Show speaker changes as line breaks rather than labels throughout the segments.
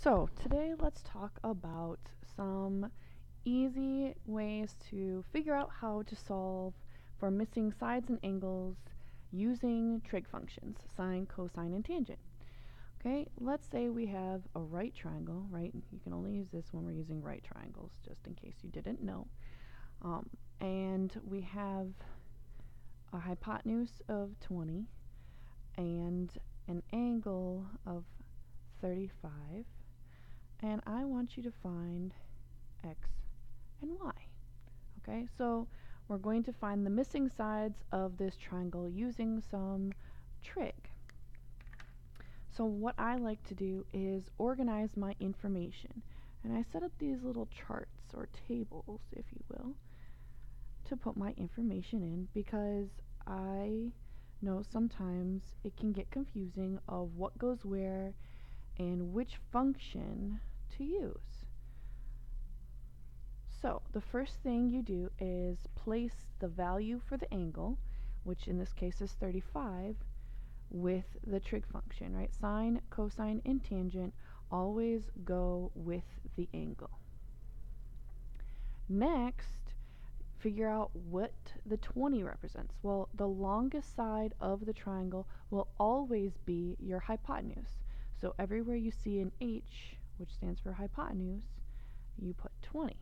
So, today let's talk about some easy ways to figure out how to solve for missing sides and angles using trig functions, sine, cosine, and tangent. Okay, let's say we have a right triangle, right? You can only use this when we're using right triangles, just in case you didn't know. And we have a hypotenuse of 20 and an angle of 35. And I want you to find x and y. Okay, so we're going to find the missing sides of this triangle using some trig. So what I like to do is organize my information. And I set up these little charts or tables, if you will, to put my information in because I know sometimes it can get confusing of what goes where and which function to use. So the first thing you do is place the value for the angle, which in this case is 35, with the trig function, right? Sine, cosine, and tangent always go with the angle. Next, figure out what the 20 represents. Well, the longest side of the triangle will always be your hypotenuse. So everywhere you see an H, which stands for hypotenuse, you put 20.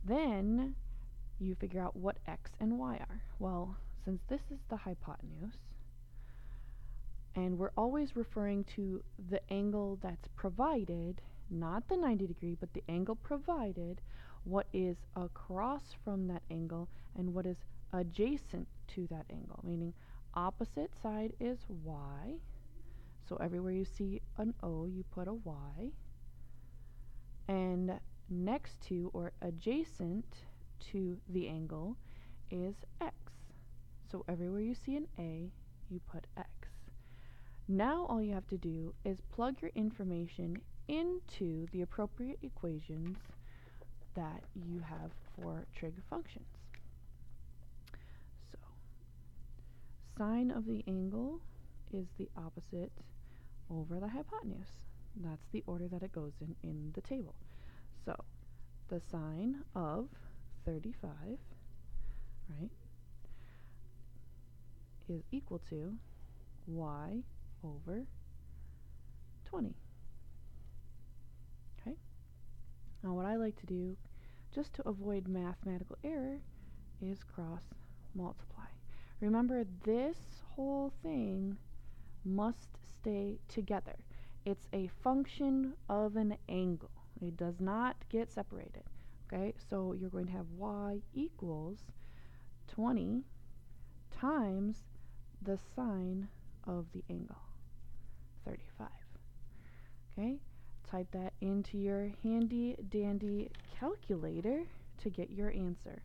Then you figure out what x and y are. Well, since this is the hypotenuse, and we're always referring to the angle that's provided, not the 90 degree, but the angle provided, what is across from that angle and what is adjacent to that angle, meaning opposite side is y. So everywhere you see an O, you put a y. And next to or adjacent to the angle is x. So everywhere you see an A, you put x. Now all you have to do is plug your information into the appropriate equations that you have for trig functions. So sine of the angle is the opposite over the hypotenuse. That's the order that it goes in the table. So the sine of 35, right, is equal to y over 20. Okay? Now what I like to do, just to avoid mathematical error, is cross multiply. Remember, this whole thing must stay together. It's a function of an angle. It does not get separated. Okay, so you're going to have y equals 20 times the sine of the angle, 35. Okay, type that into your handy dandy calculator to get your answer.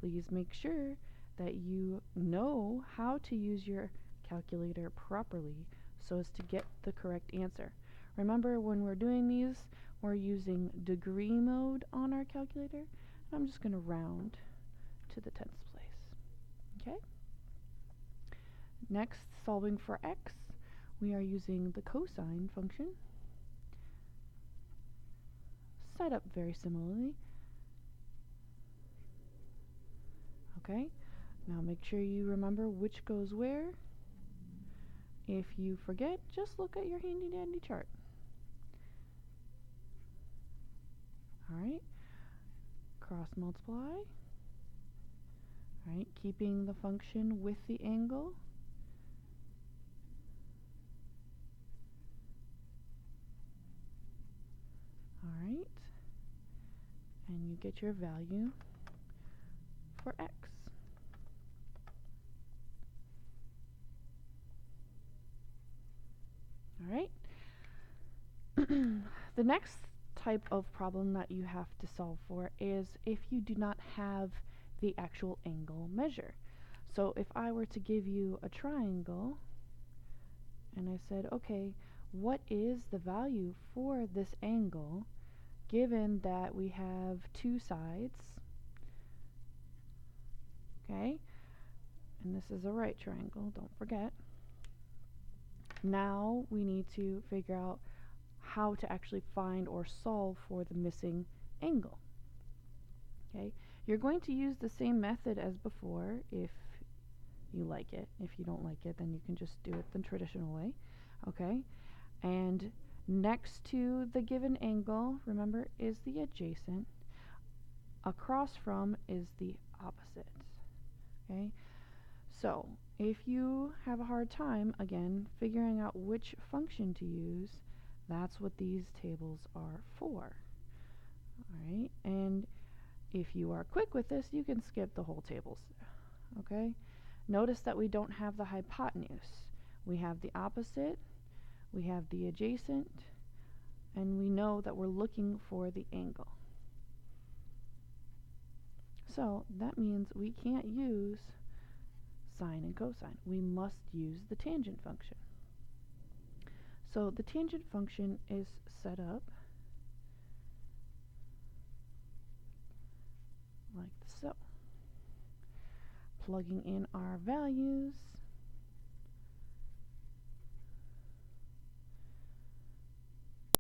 Please make sure that you know how to use your calculator properly so as to get the correct answer. Remember, when we're doing these, we're using degree mode on our calculator, and I'm just going to round to the 10th place. Okay? Next, solving for x, we are using the cosine function, set up very similarly. Okay, now make sure you remember which goes where. If you forget, just look at your handy dandy chart. Alright, cross multiply. Alright, keeping the function with the angle. Alright, and you get your value for x. Alright, the next type of problem that you have to solve for is if you do not have the actual angle measure. So if I were to give you a triangle and I said, okay, what is the value for this angle given that we have two sides, okay, and this is a right triangle, don't forget. Now we need to figure out how to actually find or solve for the missing angle. Okay, you're going to use the same method as before if you like it. If you don't like it, then you can just do it the traditional way. Okay, and next to the given angle, remember, is the adjacent. Across from is the opposite. Okay, so if you have a hard time, again, figuring out which function to use, that's what these tables are for. Alright, and if you are quick with this, you can skip the whole tables. Okay, notice that we don't have the hypotenuse. We have the opposite, we have the adjacent, and we know that we're looking for the angle. So that means we can't use sine and cosine. We must use the tangent function. So the tangent function is set up like so. Plugging in our values,